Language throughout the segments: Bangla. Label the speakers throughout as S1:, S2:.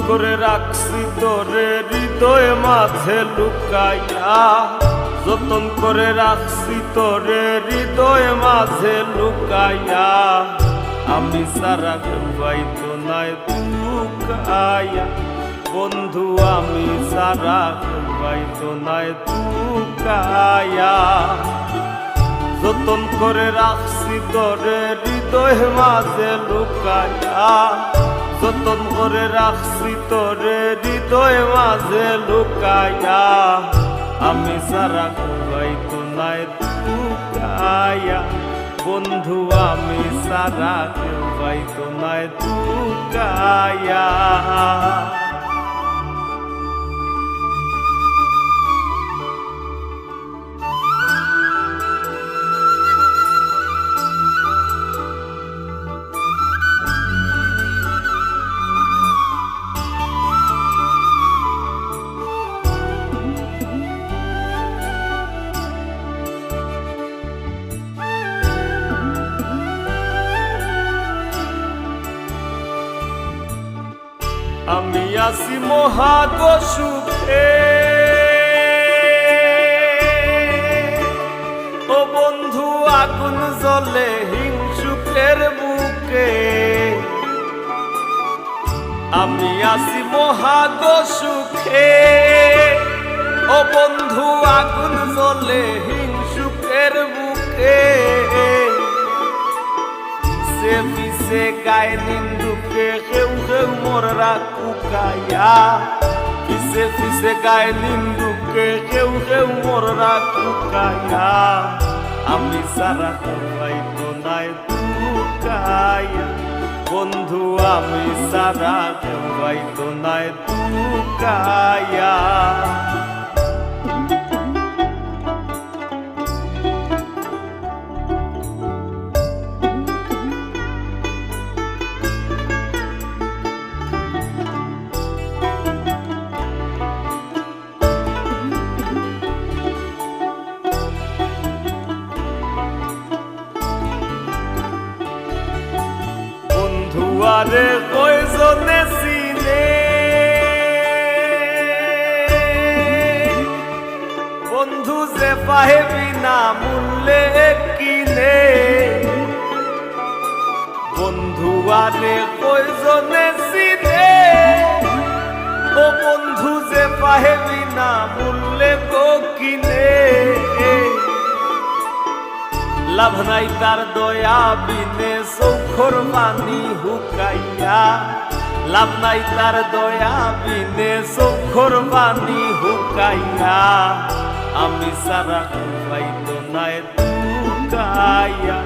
S1: করে রাখছি তোরে হৃদয় মাঝে লুকাইয়া, যতন করে রাখছি তোরে হৃদয় মাঝে লুকাইয়া, আমি সারা কেউ পাইতো নাই লুকাইয়া, বন্ধু আমি সারা কেউ পাইতো নাই লুকাইয়া। যতন করে রাখছি তোরে হৃদয় মাঝে লুকাইয়া, যতন করে রাখছি তোরে হৃদয় মাঝে লুকাইয়া, আমি সারা কেউ পাইতো নাই লুকাইয়া, বন্ধু আমি সারা কেউ পাইতো নাই লুকাইয়া। আমি আছি মহাগ সুখে, ও বন্ধু আগুন জ্বলে হিংসুকের বুকে, আমি আছি মহাগ সুখে, ও বন্ধু আগুন জ্বলে হিংসুকের বুকে, পিছে গায়ে নিন্দুকে কেউ কেউ মোর রাখুকাইয়া, পিছে পিছে গায়ে নিন্দুকে কেউ কেউ মোর রাখুকাইয়া, আমি সারা কেউ পাইতো নাই লুকাইয়া, বন্ধু আমি সারা কেউ পাইতো নাই লুকাইয়া। আরে কয়জনে চিনে, বন্ধু যে পাহেবি না মূল্যে কিনে, বন্ধু আরে কয়জনে চিনে, ও বন্ধু যে পাহেবি না মূল্যে গো কিনে, লাভ নাই তার দয়া বিনে চৌখর পানি হুকাইয়া, লাভ নাই তার দয়া বিনে চৌখর পানি হুকাইয়া, আমি সারা কেউ পাইতো নাই লুকাইয়া,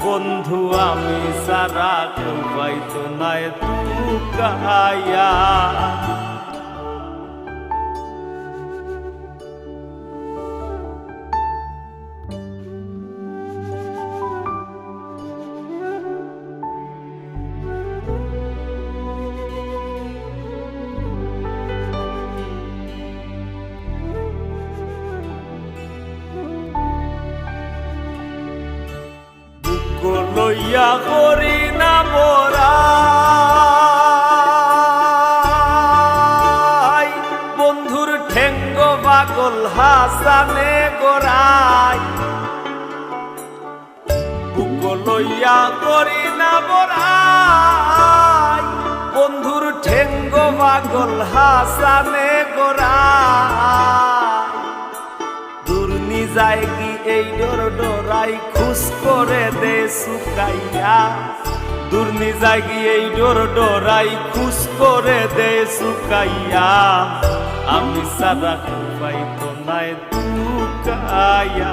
S1: বন্ধু আমি সারা কেউ পাইতো নাই লুকাইয়া। লইয়া করি না মোরাই, বন্ধুর ঠেঙ্গ পাগল হাসানে গোড়াই, বুক লইয়া করি না মোরাই, বন্ধুর ঠেঙ্গ পাগল হাসানে গোড়াই, দুর্নি যায় কি এই ডোর ডোরাই খুশ করে দে সুকাইয়া, দুর্নি যায় কি এই ডোর ডোরাই খুশ করে দে সুকাইয়া, আমি সারা কেউ পাইতো নাই লুকাইয়া,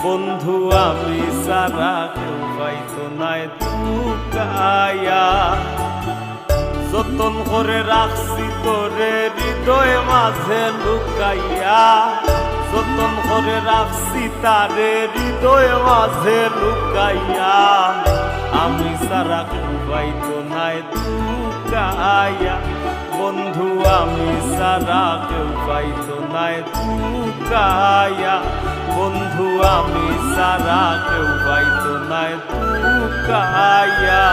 S1: বন্ধু আমি সারা কেউ পাইতো নাই লুকাইয়া। যতন করে রাখছি তোরে হৃদয় মাঝে লুকাইয়া, যতন করে রাখছি তারে হৃদয় মাঝে লুকাইয়া, আমি সারা কেউ পাইতো নাই লুকাইয়া, বন্ধু আমি সারা কেউ পাইতো নাই লুকাইয়া, বন্ধু আমি সারা কেউ পাইতো নাই লুকাইয়া।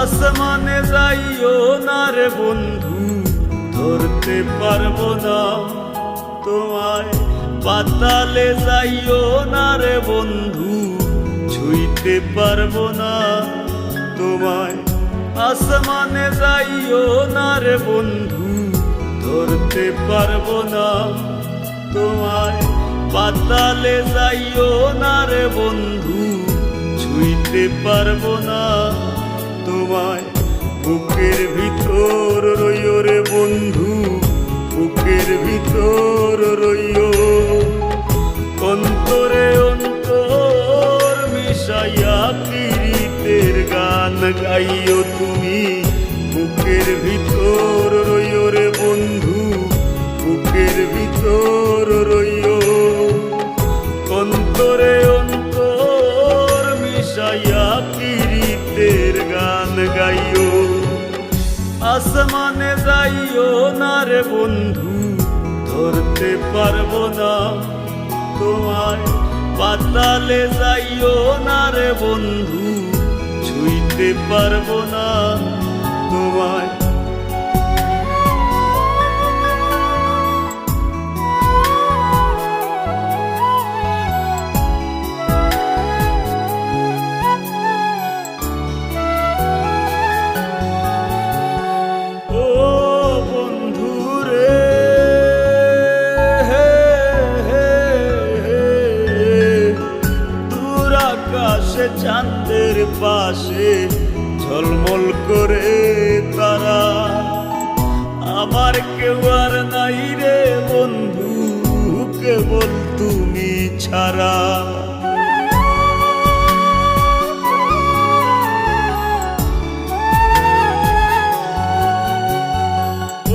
S1: আসমানে যাইও না রে বন্ধু, ধরতে পারবো না তোমায়। পাতালে যাইও না রে বন্ধু, ছুঁইতে পারবো না তোমায়। আসমানে যাইও না রে বন্ধু, ধরতে পারবো না তোমায়। পাতালে যাইও না রে বন্ধু, ছুঁইতে পারবো না তোমায়। বুকের ভিতর রইও রে বন্ধু, বুকের ভিতর রইও। অন্তরে অন্তর মিশাইয়া পীড়িতের গান গাইও তুমি। বুকের ভিতর রইও রে বন্ধু, বুকের ভিতর রইও। অন্তরে অন্তর মিশাইয়া পীড়িতের গান গাইও। আসমানে যাইও না রে বন্ধু, ধরতে পারবো না তোমায়। পাতালে যাইও না রে বন্ধু, ছুঁইতে পারবো না তোমায়। চাঁদের পাশে ঝলমল করে তারা, আমার কেউ আর নাই রে বন্ধু, কেবল তুমি ছাড়া।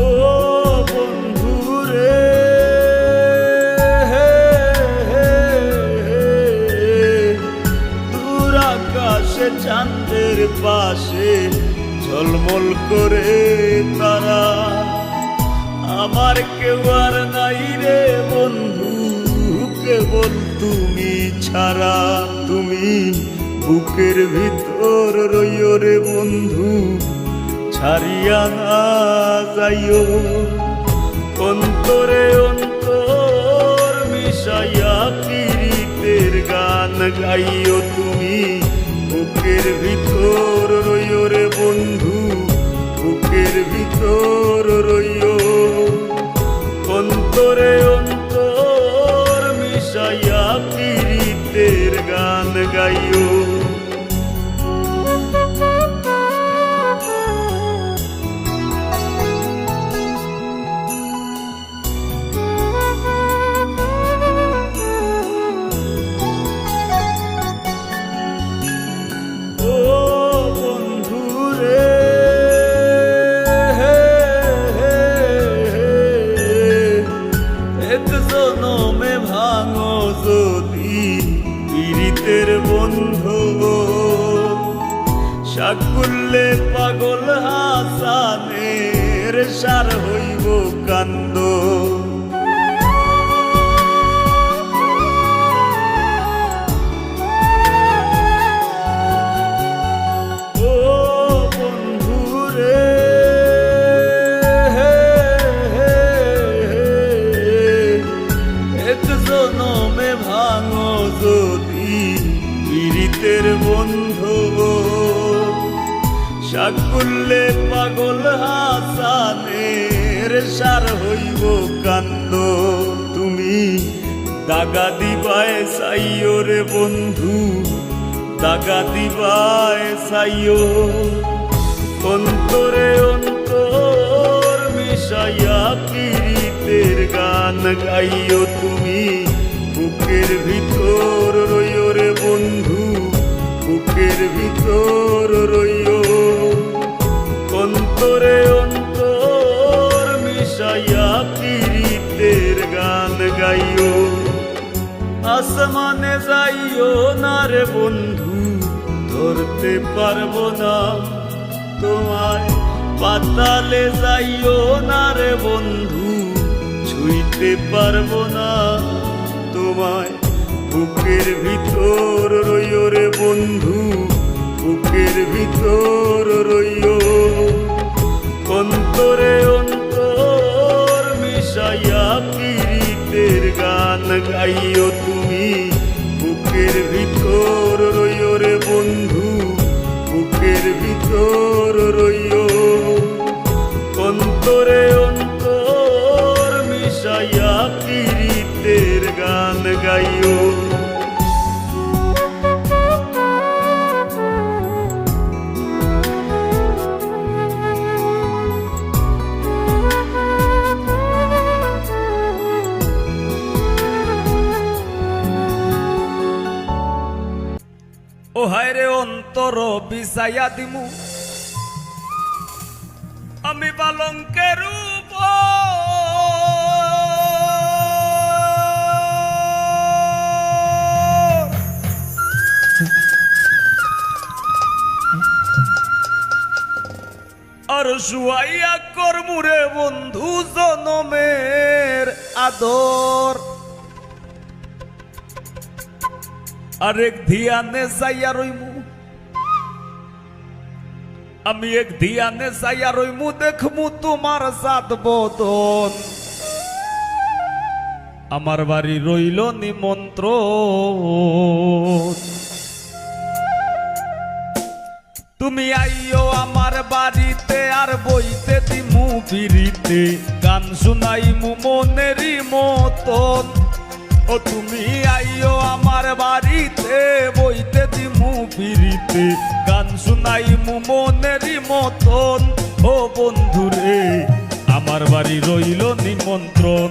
S1: ও বন্ধু রে, চাঁদের পাশে ঝলমল করে তারা, আমার কেউ আর নাই রে বন্ধু, কেবল তুমি ছাড়া। তুমি বুকের ভিতর রইও রে বন্ধু, ছাড়িয়া না যাইও। অন্তরে অন্তর মিশাইয়া পীড়িতের গান গাইও তুমি। বুকের ভিতর রইও রে বন্ধু, বুকের ভিতর রইও। অন্তরে অন্তর মিশাইয়া পীড়িতের গান গাইও। পীড়িতের বন্ধু সাকুল্লে পাগল হাসানের সার হইব কান্দ। ও বন্ধু রে, এক জনমে ভাঙো যদি পীড়িতের বন্ধু, সাকুল্লে পাগল হাসানের সার হইব কান্দ। তুমি দাগা দিবায় চাইও রে বন্ধু, দাগা দিবায় চাইও। অন্তরে অন্তর মিশাইয়া পীড়িতের গান গাইও তুমি। বুকের ভিতর রইও রে বন্ধু, বুকের ভিতর রইও। অন্তরে অন্তর মিশাইয়া পীড়িতের গান গাইও। আসমানে যাইও না রে বন্ধু, ধরতে পারবো না তোমায়। পাতালে যাইও না রে বন্ধু, ছুঁইতে পারবো না তোমায়। বুকের ভিতর রইও রে বন্ধু, বুকের ভিতর রইও, অন্তরে অন্তর মিশাইয়া পীড়িতের গান গাইও তুমি। বুকের ভিতর রইও রে বন্ধু, বুকের ভিতর রইও, অন্তরে অন্তর মিশাইয়া পীড়িতের গান গাইও। ও হায় রে অন্তর বিছাইয়া দিমু আমি পালঙ্কের আর শুয়াইয়া করমুরে বন্ধু জনমের আদর। আরেক ধিয়ানে যাইয়া রইমু আমি, এক ধিয়ানে যাইয়া রইমু দেখমু তোমার সাত বদন। আমার বাড়ি রইল নিমন্ত্রণ, তুমি আইও আমার বাড়িতে আর বইতে দিমু বিড়িতে, গান শুনাইমু মনেরই মতন। ও তুমি আইও আমার বাড়িতে বইতে দিমু বিড়িতে, গান শুনাইমু মনেরই মতন। ও বন্ধুরে আমার বাড়ি রইল নিমন্ত্রণ,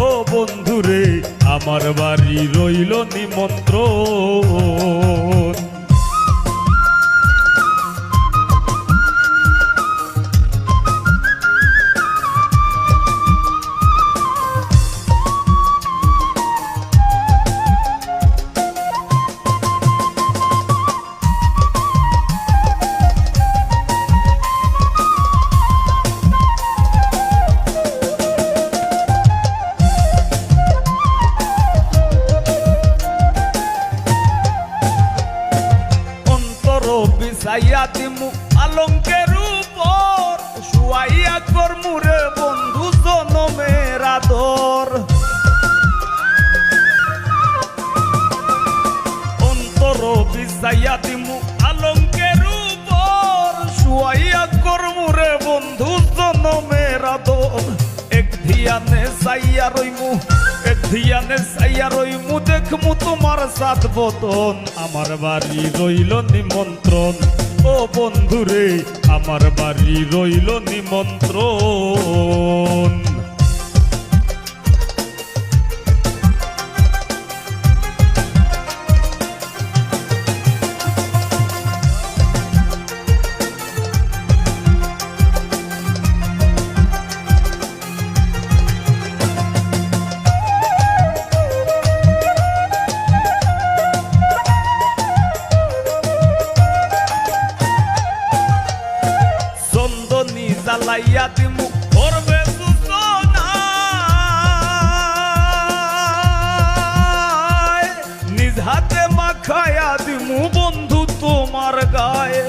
S1: ও বন্ধুরে আমার বাড়ি রইল নিমন্ত্রণ। বিছাইয়া দিমু পালঙ্কের উপর, শুয়াইয়া করমুরে বন্ধু জনমের আদর। অন্তর বিছাইয়া দিমু পালঙ্কের উপর, শুয়াইয়া করমুরে বন্ধু জনমের আদর। এক ধিয়ানে যাইয়া রইমু, এক ধিয়ানে যাইয়া রইমু দেখমু তোমার সাত বদন। আমার বাড়ি রইল নিমন্ত্রণ, ও বন্ধুরে আমার বাড়ি রইল নিমন্ত্রণ। জ্বালাইয়া দিমু করবে সূচনা, নিজ হাতে মাখাইয়া দিমু বন্ধু তোমার গায়ে।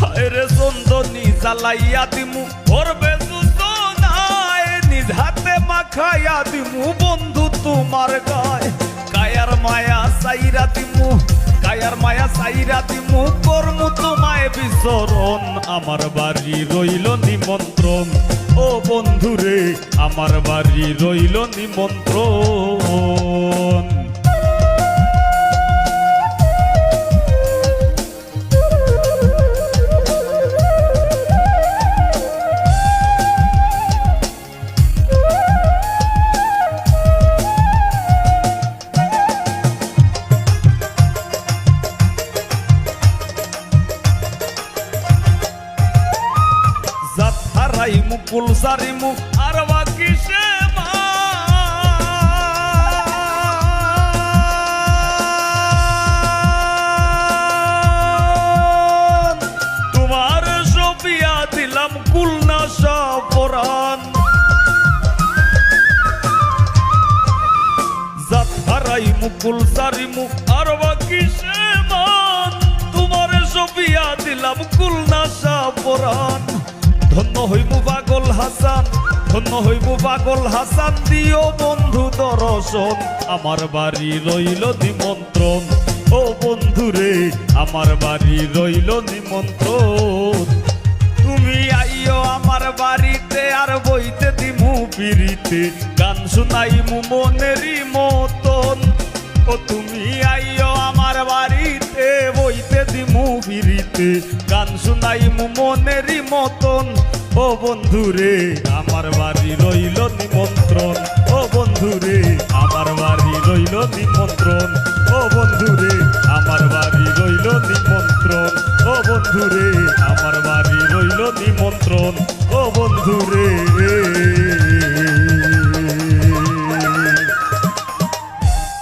S1: হায় রে চন্দনী জ্বালাইয়া দিমু করবে সূচনা, নিজ হাতে মাখাইয়া দিমু বন্ধু তোমার গায়ে। কায়ার মায়া সাইরা দিমু, কায়ার মায়া সাইরা দিমু করমু তোমায় বিচরণ। আমার বাড়ি রইল নিমন্ত্রণ, ও বন্ধুরে আমার বাড়ি রইল নিমন্ত্রণ। হারাইমু কুল সারিমু আর বাকি সে তোমার সপিয়া দিলাম কুল না সপরান। জাত হারাইমু কুল সারিমু আর কিসে মান তোমারে সপিয়া দিলাম কুলনাশা পরাণ ধন্য হইমু পাগল হাসান ধন্য হইমু পাগল হাসান দিও বন্ধু দর্শন আমার বাড়ি রইল নিমন্ত্রণ ও বন্ধুরে আমার বাড়ি রইল নিমন্ত্রণ তুমি আইও আমার বাড়িতে আর বইতে দিমু পিরিতে গান শুনাইমু মনেরই মতন ও তুমি আইও আমার বাড়িতে বইতে দিমু পিরিতে গান শুনাইমু মনেরই মতন ও বন্ধুরে আমার বাড়ি রইল নিমন্ত্রণ ও বন্ধুরে আমার বাড়ি রইল নিমন্ত্রণ ও বন্ধুরে আমার বাড়ি রইল নিমন্ত্রণ ও বন্ধুরে আমার বাড়ি রইল নিমন্ত্রণ ও বন্ধুরে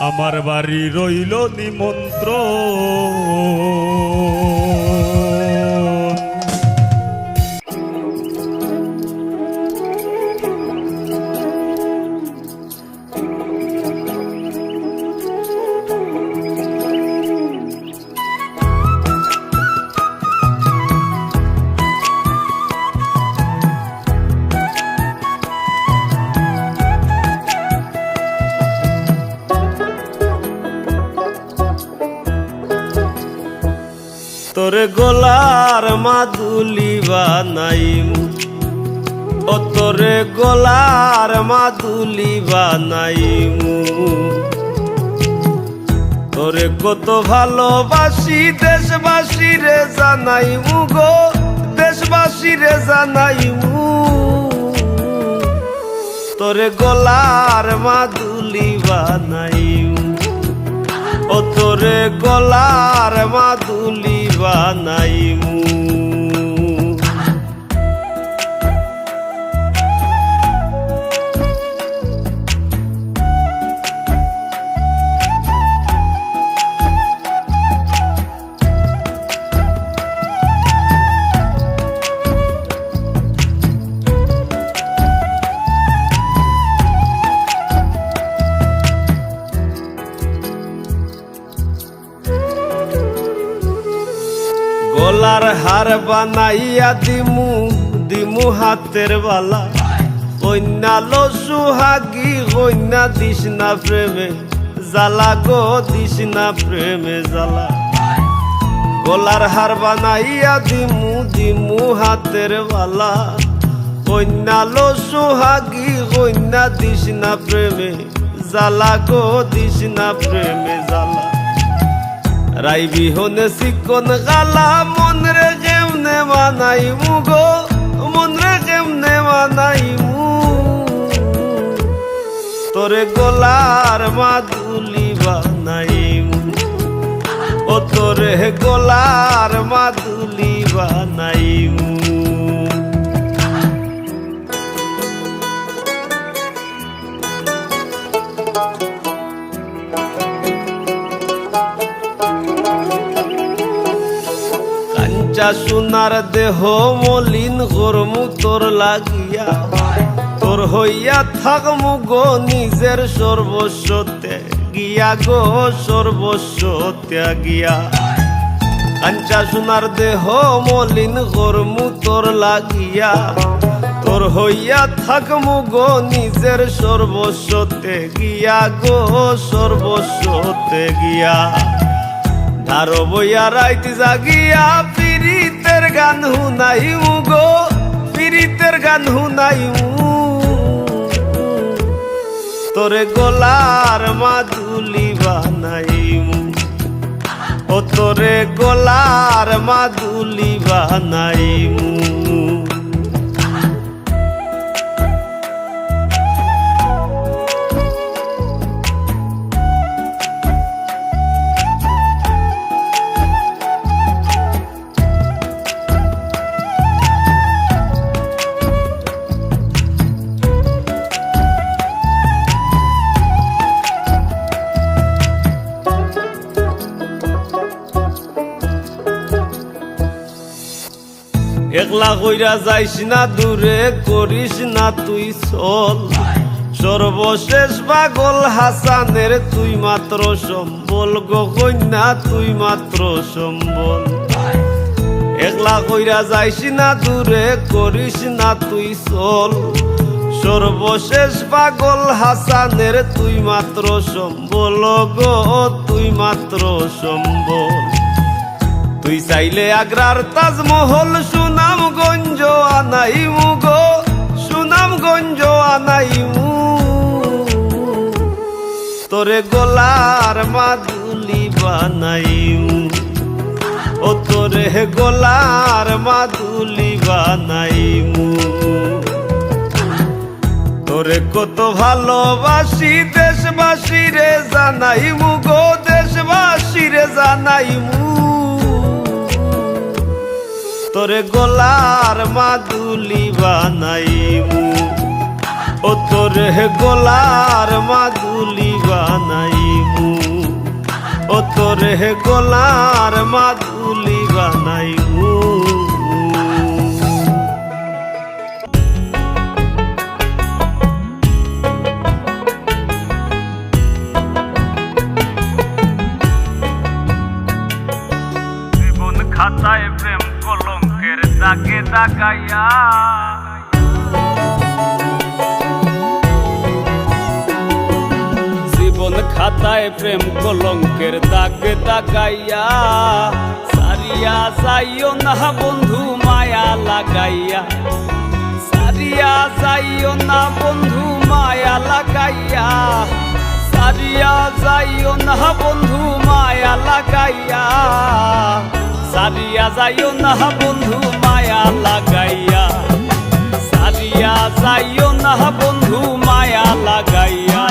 S1: আমার বাড়ি রইল নিমন্ত্রণ
S2: তোরে গোলার মাদুলি বানাইমু ও তোরে গোলার মাদুলি বানাইমু তোরে কত ভালোবাসি দেশবাসী রে জানাইমু গো দেশবাসী রে জানাইমু তোরে গোলার মাদুলি বানাইমু ও তোরে গলার মাদুলি বানাইমু গলার হার বানাইয়া দিমু দিমু হাতের বালা কন্যা লো সুহাগী কন্যা দিস না প্রেমে জ্বালা গো দিস না প্রেমে জ্বালা গলার হার বানাইয়া দিমু দিমু হাতের বালা কন্যা লো সুহাগী কন্যা দিস না প্রেমে জ্বালা গো দিস না প্রেমে জ্বালা রাই বিহনে চিকন গালা মন রে কেমনে বানাইমু গো মন রে কেমনে বানাইমু তোরে গলার মাদুলি বানাইমু ও তোরে গলার মাদুলি বানাইমু সোনার দেহ মলিন গরমু তোর লাগিয়া তোর হইয়া থাকমু গো নিজের সর্বস্বতে গিয়া গো সর্বস্ব ত্যাগিয়া কাঞ্চা সোনার দেহ মলিন গরমু তোর লাগিয়া তোর হইয়া থাকমু গো নিজের সর্বস্বতে গিয়া গো সর্বস্বতে গিয়া ধারো বইয়া রাইতে জাগিয়া পীড়িতের গান হুনাইমু গো পীড়িতের গান হুনাইমু তোরে গলার মাদুলি বানাইমু ও তোরে গলার মাদুলি বানাইমু একলা কইরা যাইস না দূরে করিস না তুই চল সর্বশেষ পাগল হাসানের তুই মাত্র সম্বল গো কন্যা, তুই মাত্র সম্বল। একলা কইরা যাইস না দূরে, করিস না তুই চল। সর্বশেষ পাগল হাসানের তুই মাত্র সম্বল গো, তুই মাত্র সম্বল। তুই চাইলে আগ্রার তাজমহল সুনামগঞ্জ আনাইমু গো, সুনামগঞ্জ আনাইমু। তোরে গোলার মাদুলি বানাইমু, ও তোরে গোলার মাদুলি বানাইমু। তোরে কত ভালোবাসি দেশবাসী রে জানাইমু গো, দেশবাসী রে জানাইমু। তোরে গোলার মাদুলি বানাইমু, ও তোরে গোলার মাদুলি বানাইমু, ও তোরে গোলার মাদুলি বানাইমু। জীবন খাতায় প্রেম কলঙ্কের দাগে দাগাইয়া, জীবন খাতায় প্রেম কলঙ্কের দাগে দাগাইয়া। সারিয়া যাইও না বন্ধু মায়া লাগাইয়া, সারিয়া যাইও না বন্ধু মায়া লাগাইয়া, সারিয়া যাইও না বন্ধু মায়া লাগাইয়া, সারিয়া যাইও না বন্ধু মায়া লাগাইয়া, সারিয়া যাইও না বন্ধু মায়া লাগাইয়া।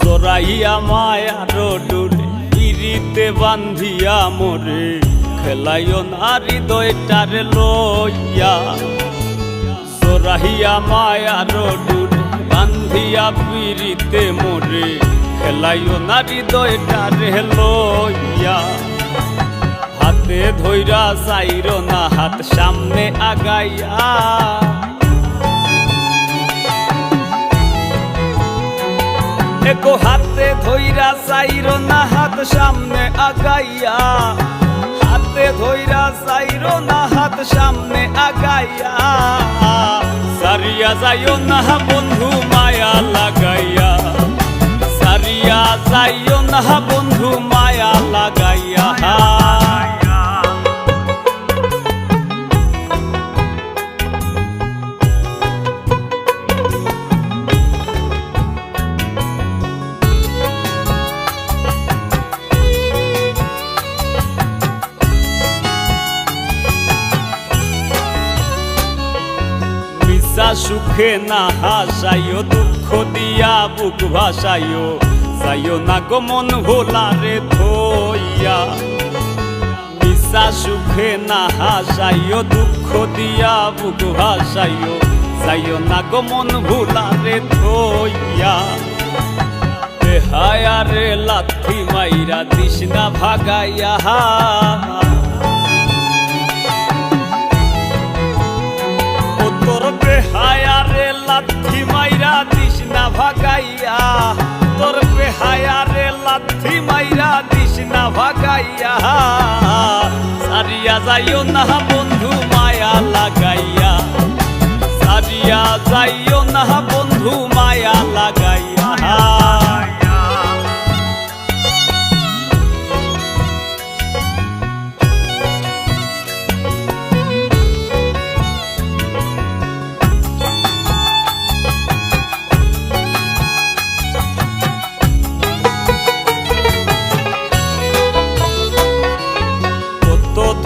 S2: জড়াইয়া মায়ার ডোরে পিরিতে বান্ধিয়া মোরে, খেলাইও না হৃদয়টারে লইয়া। জড়াইয়া মায়ার ডোরে বান্ধিয়া পিরিতে মোরে, খেলাইও না হৃদয়টারে লইয়া। হাতে ধইরা চাইরো না হাত সামনে আগাইয়া, একো হাতে ধইরা চাইরো না হাত সামনে আগাইয়া, হাতে ধইরা চাইরো না হাত সামনে আগাইয়া। সারিয়া যাইও না বন্ধু মায়া লাগাইয়া, সারিয়া যাইও না বন্ধু মায়া লাগাইয়া। সুখে না হাসাইও, দুঃখ দিয়া বুক ভাসাইও, যাইও না গো মন ভোলারে থইয়া। মিশা সুখে না হাসাইও, দুঃখ দিয়া বুক ভাসাইও, যাইও না গো মন ভোলারে থইয়া। বেহায়ারে লাথি মাইরা দিস না ভাগাইয়া, তোর বেহায়ারে লাথি মাইরা দিস না ভাগাইয়া, তোর বেহায়ারে লাথি মাইরা দিস না ভাগাইয়া। সারিয়া যাইও না বন্ধু মায়া লাগাইয়া, সারিয়া যাইও না বন্ধু মায়া লাগাইয়া।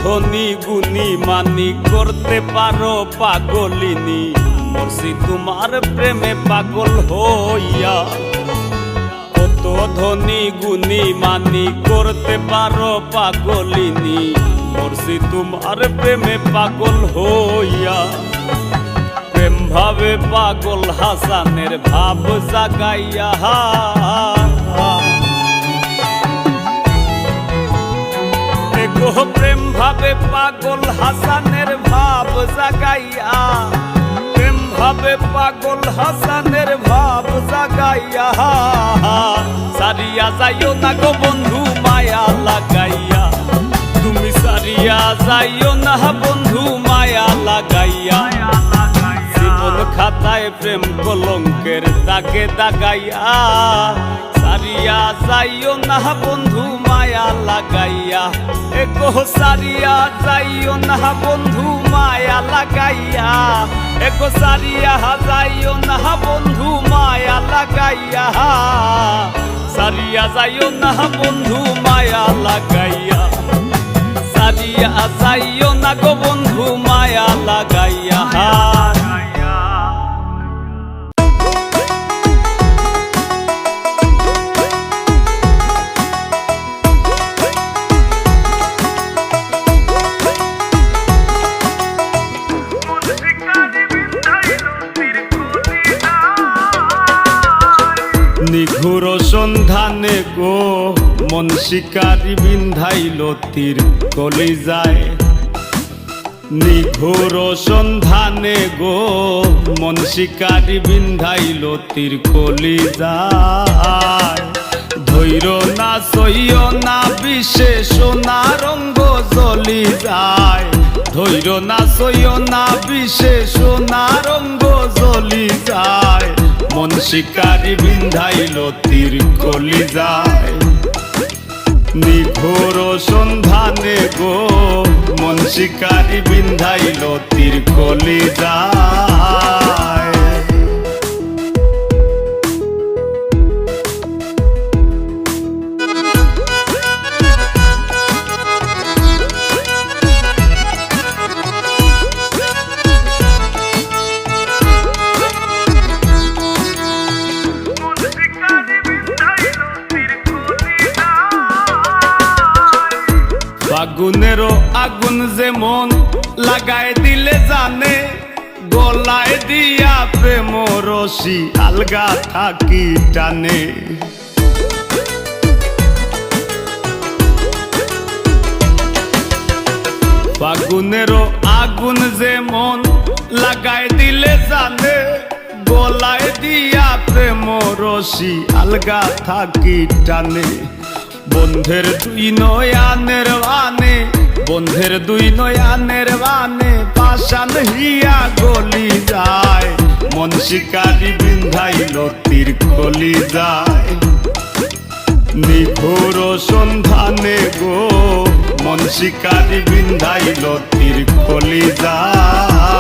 S2: ধনী গুণী মানি করতে পারো পাগলিনী, মরছি তোমার প্রেমে পাগল হইয়া। কত ধনী গুণী মানি করতে পারো পাগলিনী, মরছি তোমার প্রেমে পাগল হইয়া, প্রেম ভাবে পাগল হাসানের ভাব জাগাইয়া। গো প্রেম ভাবে পাগল হাসানের ভাব জাগাইয়া, প্রেম ভাবে পাগল হাসানের ভাব জাগাইয়া। সারিয়া যাইও না গো বন্ধু মায়া লাগাইয়া, তুমি সারিয়া যাইও না বন্ধু মায়া লাগাইয়া। জীবন খাতায় প্রেম কলঙ্কের দাগে দাগাইয়া, সারিয়া যাইও না বন্ধু মায়া লাগাইয়া। এগো সারিয়া যাইও না বন্ধু মায়া লাগাইয়া, এগো সারিয়া যাইও না বন্ধু মায়া লাগাইয়া। সারিয়া যাইও না বন্ধু মায়া লাগাইয়া, সারিয়া যাইও না গো বন্ধু মায়া লাগাইয়া। নিঘুর সন্ধানে গো মন শিকারি বিন্ধাইল তীর কলিজায়, নিঘুর সন্ধানে গো মন শিকারি বিন্ধাইল তীর কলিজায়। ধৈর না সইয় না বিশেষ না রঙ্গ জ্বলি যায়, ধৈর না সইয় না বিশেষ না রঙ্গ জ্বলি যায়। মন শিকারি বিন্ধাইল তীর কলিজায়, নিঘোর সন্ধানে গো মন শিকারি বিন্ধাইল তীর কলিজায়। ফাগুনেরও আগুন যেমন লাগায় দিলে জানে, গলায় দিয়া প্রেম রশি আলগা থাকি টানে। ফাগুনেরও আগুন যেমন লাগায় দিলে জানে, গলায় দিয়া প্রেম রশি আলগা থাকি টানে। বন্ধের দুই নয়ানের বানে, বন্ধের দুই নয়ানের বানে পাশান হিয়া গলি যায়। মন শিকারি বিন্ধাইল তীর কলিজায়, নিঘোর সন্ধানে গো মন শিকারি বিন্ধাইল তীর কলিজায়।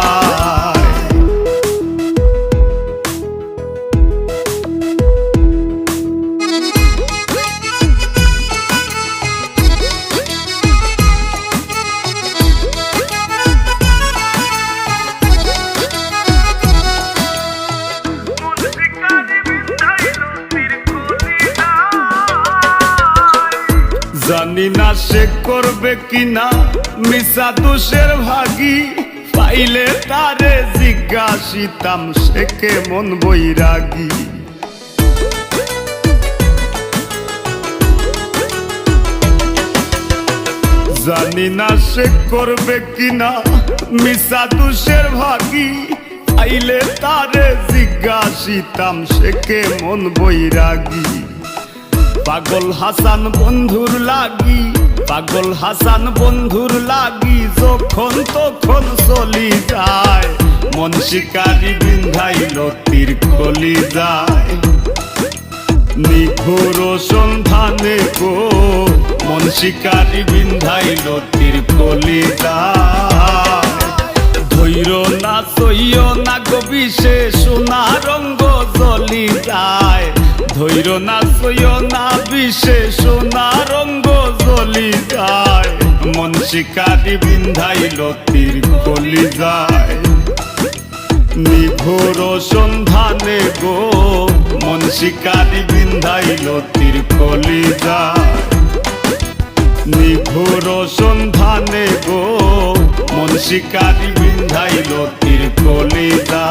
S2: জানি না সে করবে কিনা মিশা দোষের ভাগী, পাইলে তারে জিজ্ঞাসিতাম সে কেমন বৈরাগী। জানি না সে করবে কিনা মিশা দোষের ভাগী, পাইলে তারে জিজ্ঞাসিতাম সে কেমন বৈরাগী। পাগল হাসান বন্ধুর লাগি, পাগল হাসান বন্ধুর লাগি যখন তখন চলি যায়। মন শিকারি বিন্ধাইল তীর কলিজায়, নিঘোর সন্ধানে গো মন শিকারি বিন্ধাইল তীর কলিজায়। ধৈর না সইয় না গো বিশেষ না রঙ্গ জ্বলি যায়, ধৈর না সইয় না বিশেষ না রঙ্গ জ্বলি যায়। মন শিকারি বিন্ধাইল তীর কলিজায়, নিঘোর সন্ধানে গো মন শিকারি বিন্ধাইল তীর কলিজায়। নিঘোর সন্ধানে গো মন শিকারি বিন্ধাইল তীর কলিজা।